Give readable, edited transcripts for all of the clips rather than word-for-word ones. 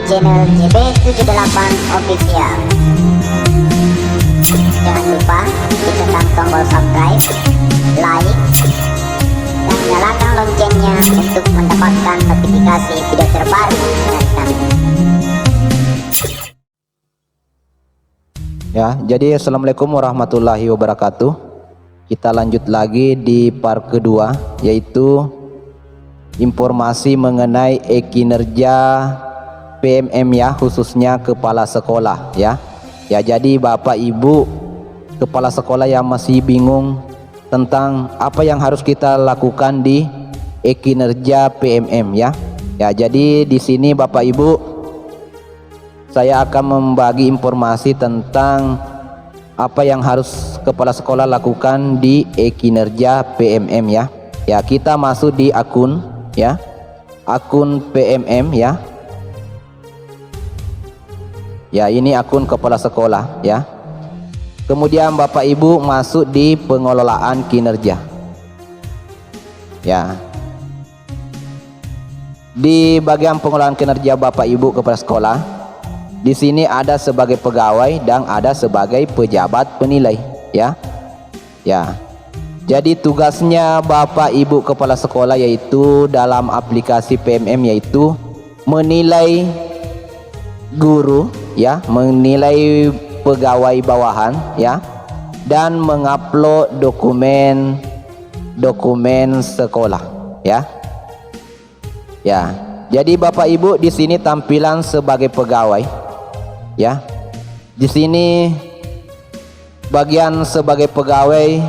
channel JB78 Official. Jangan lupa ditekan tombol subscribe, like, dan nyalakan loncengnya untuk mendapatkan notifikasi video terbaru dari kami. Ya, jadi assalamualaikum warahmatullahi wabarakatuh. Kita lanjut lagi di part kedua, yaitu informasi mengenai kinerja PMM ya, khususnya kepala sekolah ya. Ya, jadi Bapak Ibu kepala sekolah yang masih bingung tentang apa yang harus kita lakukan di kinerja PMM ya. Ya, jadi di sini Bapak Ibu saya akan membagi informasi tentang apa yang harus kepala sekolah lakukan di kinerja PMM ya. Ya, kita masuk di akun ya, akun PMM ya. Ya, ini akun kepala sekolah ya. Kemudian Bapak Ibu masuk di pengelolaan kinerja. Ya. Di bagian pengelolaan kinerja Bapak Ibu kepala sekolah, di sini ada sebagai pegawai dan ada sebagai pejabat penilai ya. Ya. Jadi tugasnya Bapak Ibu kepala sekolah yaitu dalam aplikasi PMM yaitu menilai guru ya, menilai pegawai bawahan ya, dan mengupload dokumen sekolah ya. Ya. Jadi Bapak Ibu di sini tampilan sebagai pegawai ya. Di sini bagian sebagai pegawai,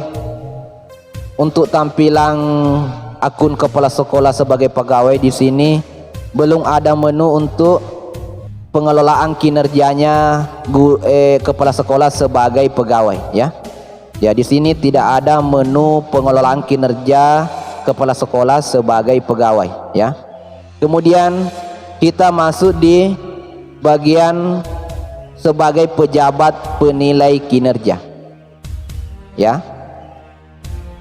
untuk tampilan akun kepala sekolah sebagai pegawai di sini belum ada menu untuk pengelolaan kinerjanya kepala sekolah sebagai pegawai ya. Ya, di sini tidak ada menu pengelolaan kinerja kepala sekolah sebagai pegawai ya. Kemudian kita masuk di bagian sebagai pejabat penilai kinerja ya.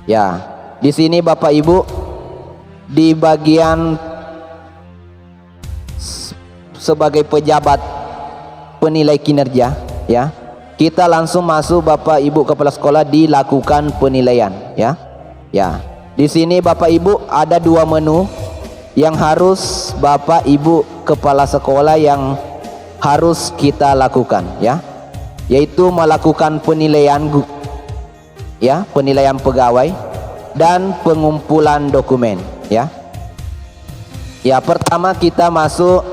Ya, di sini Bapak Ibu di bagian sebagai pejabat penilai kinerja ya, kita langsung masuk Bapak Ibu kepala sekolah dilakukan penilaian ya. Ya, di sini Bapak Ibu ada dua menu yang harus Bapak Ibu kepala sekolah yang harus kita lakukan ya, yaitu melakukan penilaian ya, penilaian pegawai dan pengumpulan dokumen ya. Ya, pertama kita masuk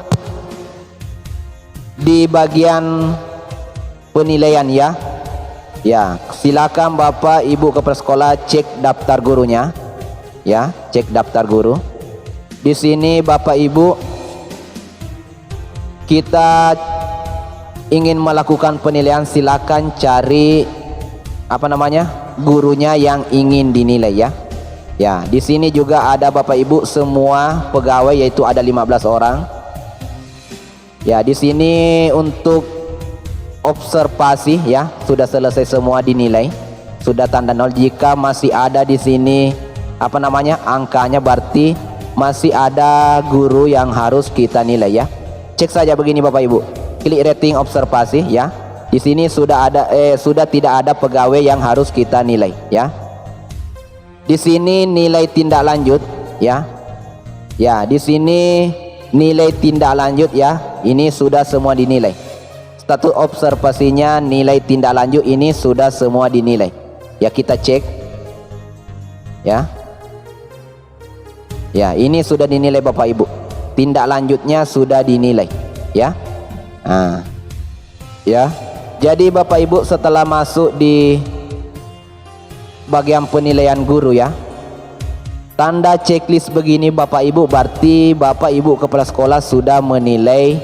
di bagian penilaian ya. Ya, silakan Bapak Ibu kepala sekolah cek daftar gurunya ya, cek daftar guru. Di sini Bapak Ibu kita ingin melakukan penilaian, silakan cari gurunya yang ingin dinilai ya. Ya, di sini juga ada Bapak Ibu semua pegawai yaitu ada 15 orang. Ya, di sini untuk observasi ya, sudah selesai semua dinilai. Sudah tanda 0. Jika masih ada di sini angkanya, berarti masih ada guru yang harus kita nilai ya. Cek saja begini Bapak Ibu. Klik rating observasi ya. Di sini sudah tidak ada pegawai yang harus kita nilai ya. Di sini nilai tindak lanjut ya. Ya, di sini nilai tindak lanjut ya. Ini sudah semua dinilai. Status observasinya nilai tindak lanjut ini sudah semua dinilai. Ya, kita cek. Ya. Ya, ini sudah dinilai Bapak Ibu. Tindak lanjutnya sudah dinilai ya. Nah, ya. Jadi Bapak Ibu setelah masuk di bagian penilaian guru ya, tanda checklist begini Bapak Ibu, berarti Bapak Ibu kepala sekolah sudah menilai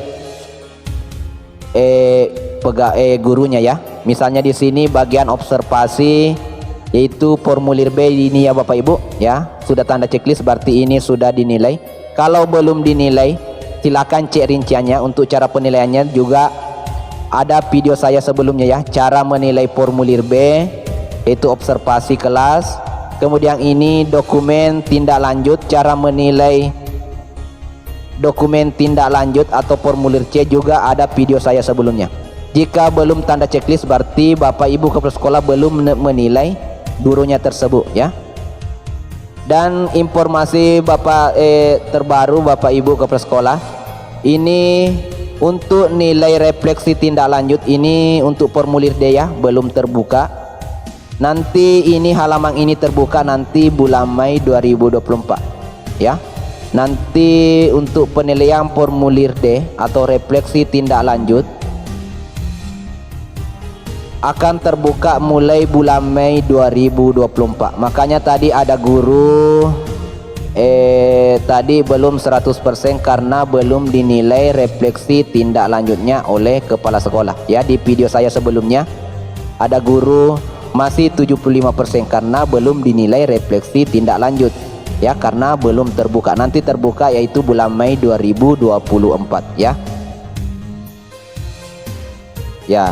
gurunya ya. Misalnya di sini bagian observasi yaitu formulir B ini ya Bapak Ibu ya, sudah tanda checklist berarti ini sudah dinilai. Kalau belum dinilai silakan cek rinciannya. Untuk cara penilaiannya juga ada video saya sebelumnya ya, cara menilai formulir B yaitu observasi kelas. Kemudian ini dokumen tindak lanjut, cara menilai dokumen tindak lanjut atau formulir C juga ada video saya sebelumnya. Jika belum tanda checklist berarti Bapak Ibu kepala sekolah belum menilai gurunya tersebut ya. Dan informasi terbaru Bapak Ibu kepala sekolah, ini untuk nilai refleksi tindak lanjut ini untuk formulir D ya, belum terbuka. Nanti ini halaman ini terbuka nanti bulan Mei 2024 ya. Nanti untuk penilaian formulir D atau refleksi tindak lanjut akan terbuka mulai bulan Mei 2024. Makanya tadi ada guru tadi belum 100% karena belum dinilai refleksi tindak lanjutnya oleh kepala sekolah ya. Di video saya sebelumnya ada guru masih 75% karena belum dinilai refleksi tindak lanjut ya, karena belum terbuka. Nanti terbuka yaitu bulan Mei 2024 ya. Ya.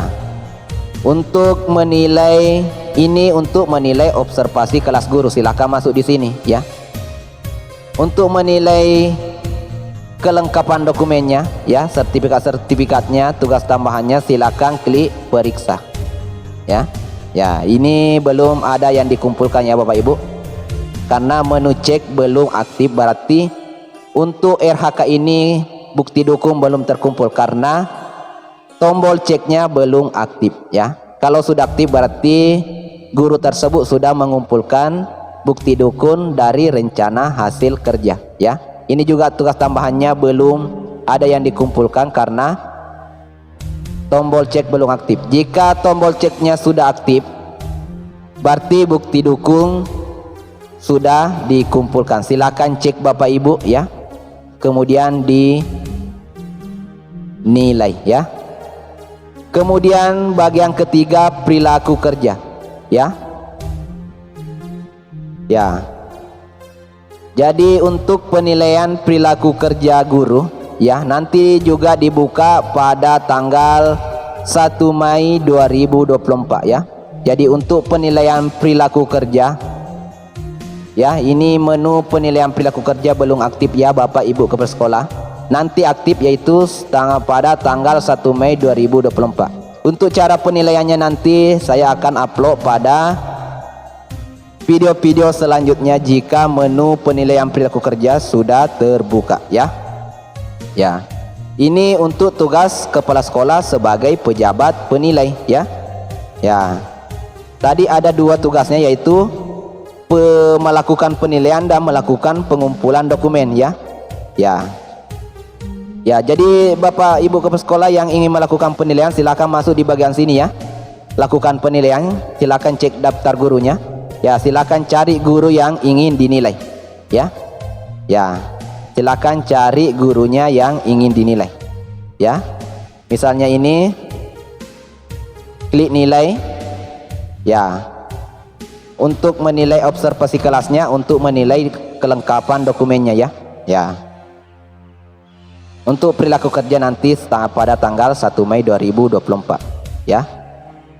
Untuk menilai ini, untuk menilai observasi kelas guru, silakan masuk di sini ya. Untuk menilai kelengkapan dokumennya ya, sertifikatnya, tugas tambahannya, silakan klik periksa ya. Ya, ini belum ada yang dikumpulkan ya Bapak Ibu. Karena menu cek belum aktif, berarti untuk RHK ini bukti dukung belum terkumpul karena tombol ceknya belum aktif ya. Kalau sudah aktif berarti guru tersebut sudah mengumpulkan bukti dukung dari rencana hasil kerja ya. Ini juga tugas tambahannya belum ada yang dikumpulkan karena tombol cek belum aktif. Jika tombol ceknya sudah aktif berarti bukti dukung sudah dikumpulkan. Silakan cek Bapak Ibu ya. Kemudian dinilai ya. Kemudian bagian ketiga perilaku kerja ya. Ya. Jadi untuk penilaian perilaku kerja guru ya, nanti juga dibuka pada tanggal 1 Mei 2024 ya. Jadi untuk penilaian perilaku kerja ya, ini menu penilaian perilaku kerja belum aktif ya Bapak Ibu kepala sekolah. Nanti aktif yaitu pada tanggal 1 Mei 2024. Untuk cara penilaiannya nanti saya akan upload pada video-video selanjutnya jika menu penilaian perilaku kerja sudah terbuka ya. Ya. Ini untuk tugas kepala sekolah sebagai pejabat penilai ya. Ya. Tadi ada 2 tugasnya yaitu melakukan penilaian dan melakukan pengumpulan dokumen ya. Ya. Ya, jadi Bapak Ibu kepala sekolah yang ingin melakukan penilaian silakan masuk di bagian sini ya. Lakukan penilaian, silakan cek daftar gurunya. Ya, silakan cari guru yang ingin dinilai. Ya. Ya. Silakan cari gurunya yang ingin dinilai. Ya. Misalnya ini klik nilai. Ya. Untuk menilai observasi kelasnya, untuk menilai kelengkapan dokumennya ya. Ya. Untuk perilaku kerja nanti pada tanggal 1 Mei 2024 ya.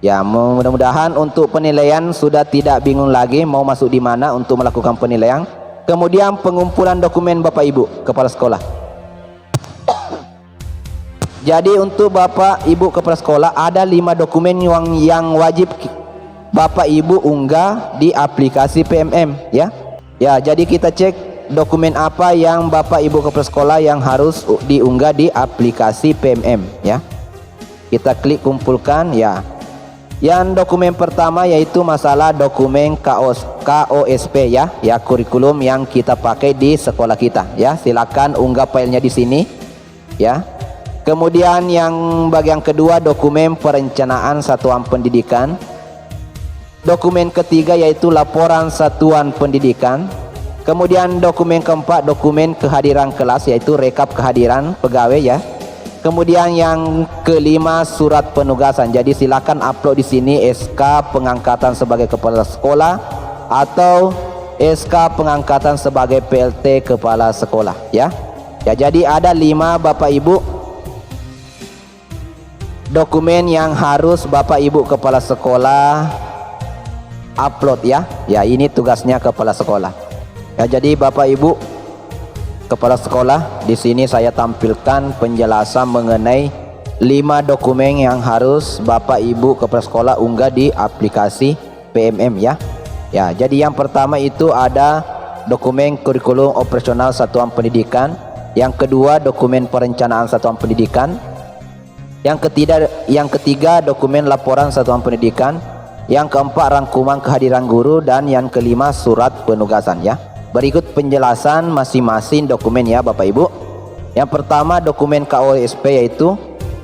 Ya, mudah-mudahan untuk penilaian sudah tidak bingung lagi mau masuk di mana untuk melakukan penilaian. Kemudian pengumpulan dokumen Bapak Ibu kepala sekolah. Jadi untuk Bapak Ibu kepala sekolah ada 5 dokumen yang wajib Bapak Ibu unggah di aplikasi PMM ya. Ya, jadi kita cek dokumen apa yang Bapak Ibu kepala sekolah yang harus diunggah di aplikasi PMM ya. Kita klik kumpulkan ya. Yang dokumen pertama yaitu masalah dokumen KOSP ya, ya kurikulum yang kita pakai di sekolah kita ya. Silakan unggah filenya di sini ya. Kemudian yang bagian kedua dokumen perencanaan satuan pendidikan. Dokumen ketiga yaitu laporan satuan pendidikan. Kemudian dokumen keempat dokumen kehadiran kelas yaitu rekap kehadiran pegawai ya. Kemudian yang kelima surat penugasan. Jadi silakan upload di sini SK pengangkatan sebagai kepala sekolah atau SK pengangkatan sebagai PLT kepala sekolah ya. Ya, jadi ada 5 Bapak Ibu dokumen yang harus Bapak Ibu kepala sekolah upload ya. Ya, ini tugasnya kepala sekolah. Ya, jadi Bapak Ibu kepala sekolah. Di sini saya tampilkan penjelasan mengenai 5 dokumen yang harus Bapak Ibu kepala sekolah unggah di aplikasi PMM ya. Ya, jadi yang pertama itu ada dokumen kurikulum operasional satuan pendidikan, yang kedua dokumen perencanaan satuan pendidikan, yang ketiga dokumen laporan satuan pendidikan, yang keempat rangkuman kehadiran guru, dan yang kelima surat penugasan ya. Berikut penjelasan masing-masing dokumen ya Bapak Ibu. Yang pertama dokumen KOSP, yaitu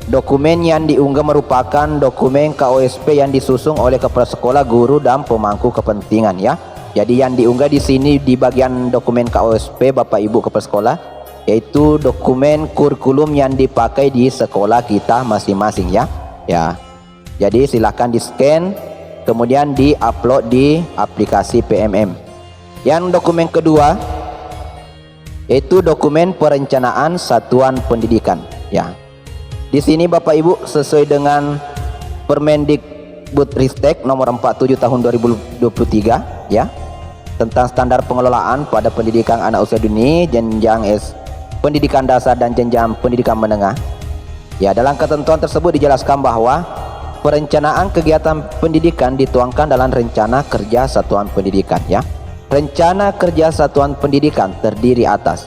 dokumen yang diunggah merupakan dokumen KOSP yang disusun oleh kepala sekolah, guru, dan pemangku kepentingan ya. Jadi yang diunggah di sini di bagian dokumen KOSP Bapak Ibu kepala sekolah, yaitu dokumen kurikulum yang dipakai di sekolah kita masing-masing ya. Ya. Jadi silakan di-scan kemudian di-upload di aplikasi PMM. Yang dokumen kedua yaitu dokumen perencanaan satuan pendidikan ya. Di sini Bapak Ibu sesuai dengan Permendikbudristek nomor 47 tahun 2023 ya, tentang standar pengelolaan pada pendidikan anak usia dini, jenjang pendidikan dasar dan jenjang pendidikan menengah. Ya, dalam ketentuan tersebut dijelaskan bahwa perencanaan kegiatan pendidikan dituangkan dalam rencana kerja satuan pendidikan ya. Rencana kerja satuan pendidikan terdiri atas.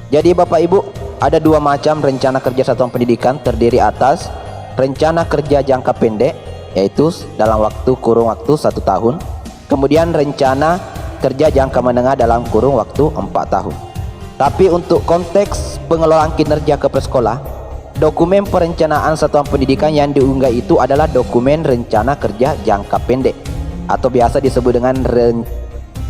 Jadi Bapak Ibu, ada 2 macam rencana kerja satuan pendidikan, terdiri atas rencana kerja jangka pendek, yaitu dalam kurun waktu 1 tahun. Kemudian rencana kerja jangka menengah dalam kurun waktu 4 tahun. Tapi untuk konteks pengelolaan kinerja kepala sekolah, dokumen perencanaan satuan pendidikan yang diunggah itu adalah dokumen rencana kerja jangka pendek, atau biasa disebut dengan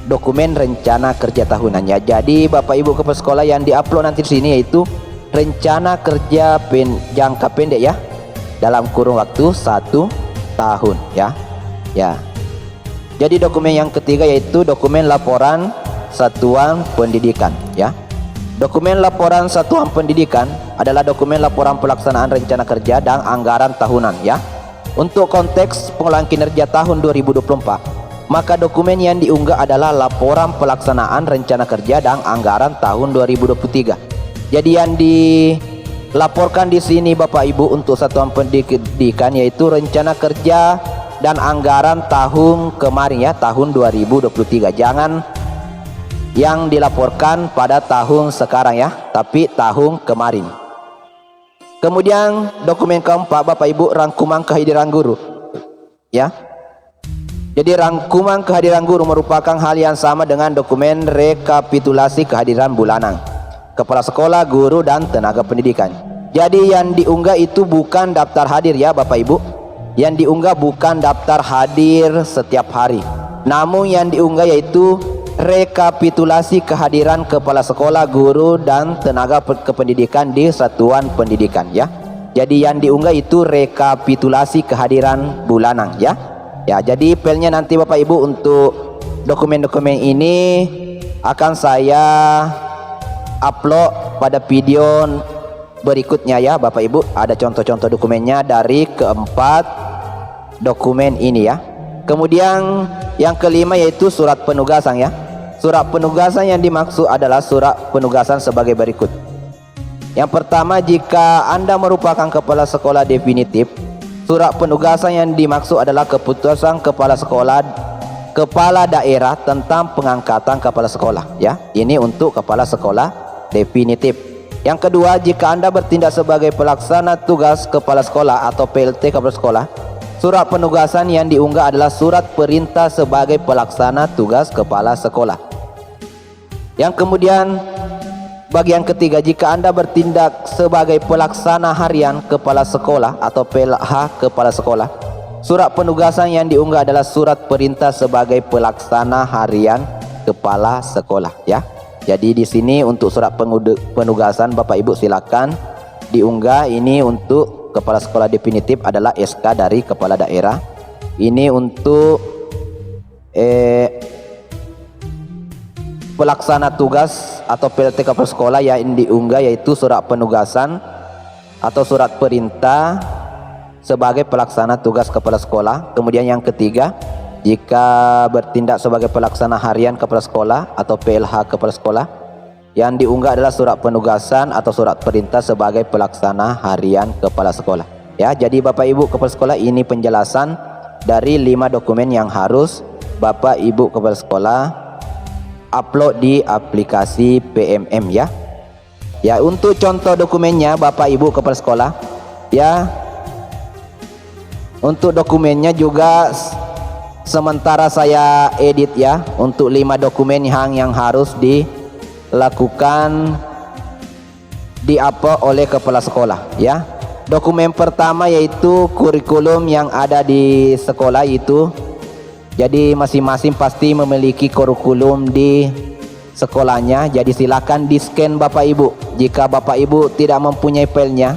dokumen rencana kerja tahunannya. Jadi Bapak Ibu kepala sekolah, yang diupload nanti di sini yaitu rencana kerja jangka pendek ya, dalam kurun waktu 1 tahun ya. Ya. Jadi dokumen yang ketiga yaitu dokumen laporan satuan pendidikan ya. Dokumen laporan satuan pendidikan adalah dokumen laporan pelaksanaan rencana kerja dan anggaran tahunan ya. Untuk konteks pengelolaan kinerja tahun 2024, maka dokumen yang diunggah adalah laporan pelaksanaan rencana kerja dan anggaran tahun 2023. Jadi yang dilaporkan di sini Bapak Ibu untuk satuan pendidikan yaitu rencana kerja dan anggaran tahun kemarin ya, tahun 2023. Jangan yang dilaporkan pada tahun sekarang ya, tapi tahun kemarin. Kemudian dokumen keempat Bapak Ibu, rangkuman kehadiran guru ya. Jadi rangkuman kehadiran guru merupakan hal yang sama dengan dokumen rekapitulasi kehadiran bulanan kepala sekolah, guru, dan tenaga pendidikan. Jadi yang diunggah itu bukan daftar hadir ya Bapak Ibu. Yang diunggah bukan daftar hadir setiap hari, namun yang diunggah yaitu rekapitulasi kehadiran kepala sekolah, guru, dan tenaga kependidikan di satuan pendidikan ya. Jadi yang diunggah itu rekapitulasi kehadiran bulanan ya. Ya, jadi filenya nanti Bapak Ibu untuk dokumen-dokumen ini akan saya upload pada video berikutnya ya Bapak Ibu. Ada contoh-contoh dokumennya dari keempat dokumen ini ya. Kemudian yang kelima yaitu surat penugasan ya. Surat penugasan yang dimaksud adalah surat penugasan sebagai berikut. Yang pertama, jika Anda merupakan kepala sekolah definitif, surat penugasan yang dimaksud adalah keputusan kepala sekolah, kepala daerah tentang pengangkatan kepala sekolah ya. Ini untuk kepala sekolah definitif. Yang kedua, jika Anda bertindak sebagai pelaksana tugas kepala sekolah atau PLT kepala sekolah, surat penugasan yang diunggah adalah surat perintah sebagai pelaksana tugas kepala sekolah. Yang kemudian bagian ketiga, jika Anda bertindak sebagai pelaksana harian kepala sekolah atau PLH kepala sekolah, surat penugasan yang diunggah adalah surat perintah sebagai pelaksana harian kepala sekolah ya. Jadi di sini untuk surat penugasan Bapak Ibu silakan diunggah. Ini untuk kepala sekolah definitif adalah SK dari kepala daerah. Ini untuk pelaksana tugas atau PLT kepala sekolah yang diunggah yaitu surat penugasan atau surat perintah sebagai pelaksana tugas kepala sekolah. Kemudian yang ketiga, jika bertindak sebagai pelaksana harian kepala sekolah atau PLH kepala sekolah, Yang diunggah adalah surat penugasan atau surat perintah sebagai pelaksana harian kepala sekolah. Ya, jadi Bapak Ibu kepala sekolah, ini penjelasan dari 5 dokumen yang harus Bapak Ibu kepala sekolah upload di aplikasi PMM ya. Ya, untuk contoh dokumennya Bapak Ibu kepala sekolah, ya. Untuk dokumennya juga sementara saya edit ya, untuk 5 dokumen yang harus dilakukan diupload oleh kepala sekolah ya. Dokumen pertama yaitu kurikulum yang ada di sekolah itu. Jadi masing-masing pasti memiliki kurikulum di sekolahnya. Jadi silakan di-scan Bapak Ibu. Jika Bapak Ibu tidak mempunyai filenya,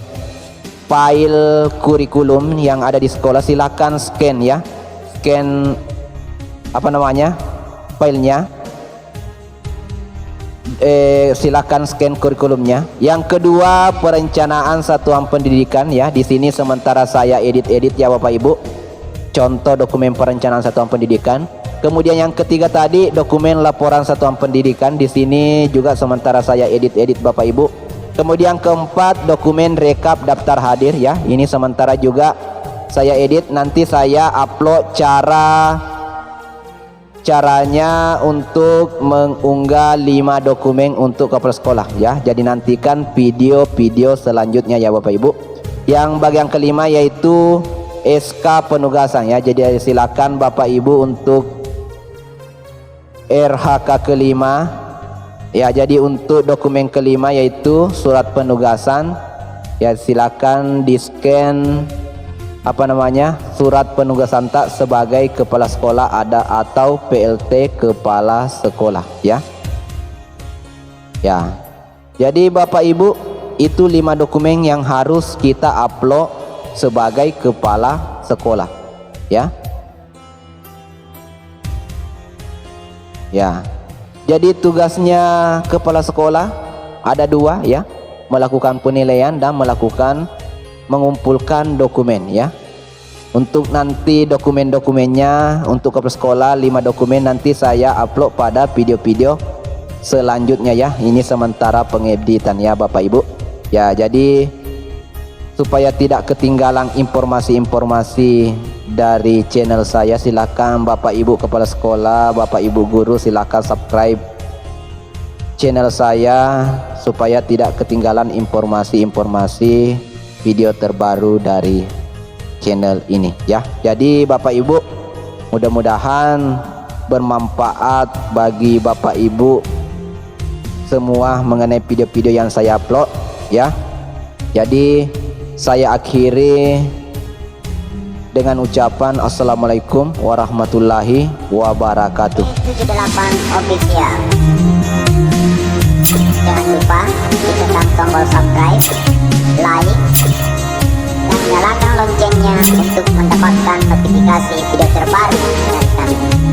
file kurikulum yang ada di sekolah, silakan scan ya. Scan filenya. Silakan scan kurikulumnya. Yang kedua, perencanaan satuan pendidikan ya. Di sini sementara saya edit ya Bapak Ibu. Contoh dokumen perencanaan satuan pendidikan. Kemudian yang ketiga tadi dokumen laporan satuan pendidikan. Di sini juga sementara saya edit Bapak Ibu. Kemudian keempat, dokumen rekap daftar hadir ya. Ini sementara juga saya edit. Nanti saya upload caranya untuk mengunggah 5 dokumen untuk kepala sekolah ya. Jadi nantikan video-video selanjutnya ya Bapak Ibu. Yang bagian kelima yaitu SK penugasan ya. Jadi silakan Bapak Ibu untuk RHK kelima ya. Jadi untuk dokumen kelima yaitu surat penugasan ya, silakan di-scan surat penugasan tak sebagai kepala sekolah ada atau PLT kepala sekolah ya. Ya. Jadi Bapak Ibu, itu 5 dokumen yang harus kita upload sebagai kepala sekolah ya. Ya. Jadi tugasnya kepala sekolah ada 2 ya, melakukan penilaian dan mengumpulkan dokumen ya. Untuk nanti dokumen-dokumennya untuk kepala sekolah 5 dokumen nanti saya upload pada video-video selanjutnya ya. Ini sementara pengeditan ya Bapak Ibu. Ya, jadi supaya tidak ketinggalan informasi-informasi dari channel saya, silakan Bapak Ibu kepala sekolah, Bapak Ibu guru, silakan subscribe channel saya supaya tidak ketinggalan informasi-informasi video terbaru dari channel ini ya. Jadi Bapak Ibu, mudah-mudahan bermanfaat bagi Bapak Ibu semua mengenai video-video yang saya upload ya. Jadi saya akhiri dengan ucapan assalamualaikum warahmatullahi wabarakatuh. 78 official. Jangan lupa ditekan tombol subscribe, like, dan nyalakan loncengnya untuk mendapatkan notifikasi video terbaru dari kami.